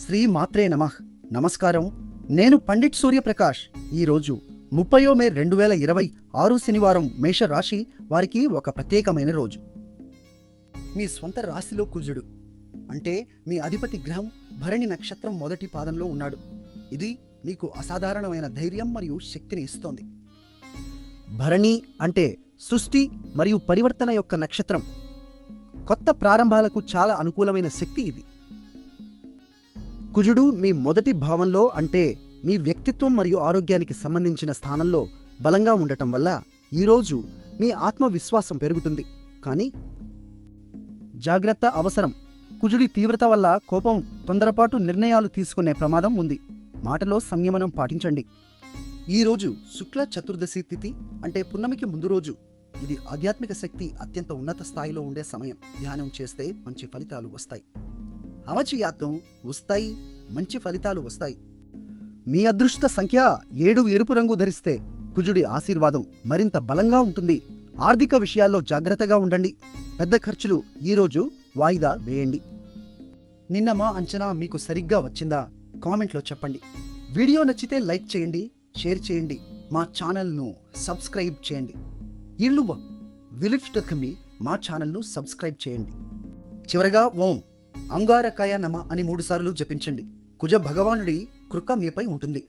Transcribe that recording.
శ్రీ మాత్రే నమః. నమస్కారం. నేను పండిట్ సూర్యప్రకాష్. ఈరోజు 30 మే 2026 శనివారం మేషరాశి వారికి ఒక ప్రత్యేకమైన రోజు. మీ స్వంత రాశిలో కుజుడు అంటే మీ అధిపతి గ్రహం భరణి నక్షత్రం మొదటి పాదంలో ఉన్నాడు. ఇది మీకు అసాధారణమైన ధైర్యం మరియు శక్తిని ఇస్తోంది. భరణి అంటే సృష్టి మరియు పరివర్తన యొక్క నక్షత్రం. కొత్త ప్రారంభాలకు చాలా అనుకూలమైన శక్తి ఇది. కుజుడు మీ మొదటి భావంలో అంటే మీ వ్యక్తిత్వం మరియు ఆరోగ్యానికి సంబంధించిన స్థానంలో బలంగా ఉండటం వల్ల ఈరోజు మీ ఆత్మవిశ్వాసం పెరుగుతుంది. కానీ జాగ్రత్త అవసరం. కుజుడి తీవ్రత వల్ల కోపం, తొందరపాటు నిర్ణయాలు తీసుకునే ప్రమాదం ఉంది. మాటలో సంయమనం పాటించండి. ఈరోజు శుక్ల చతుర్దశి తిథి అంటే పున్నమికి ముందు రోజు. ఇది ఆధ్యాత్మిక శక్తి అత్యంత ఉన్నత స్థాయిలో ఉండే సమయం. ధ్యానం చేస్తే మంచి ఫలితాలు వస్తాయి. అవచయాత్వం వస్తాయి, మంచి ఫలితాలు వస్తాయి. మీ అదృష్ట సంఖ్య 7. ఎరుపు రంగు ధరిస్తే కుజుడి ఆశీర్వాదం మరింత బలంగా ఉంటుంది. ఆర్థిక విషయాల్లో జాగ్రత్తగా ఉండండి. పెద్ద ఖర్చులు ఈరోజు వాయిదా వేయండి. నిన్న మా అంచనా మీకు సరిగ్గా వచ్చిందా? కామెంట్లో చెప్పండి. వీడియో నచ్చితే లైక్ చేయండి, షేర్ చేయండి, మా ఛానల్ను సబ్స్క్రైబ్ చేయండి. ఇల్లు విలిఫ్టకమి మా ఛానల్ను సబ్స్క్రైబ్ చేయండి. చివరగా ఓం అంగారకాయ నమ అని 3 సార్లు జపించండి. కుజ భగవానుడి కృప మీపై ఉంటుంది.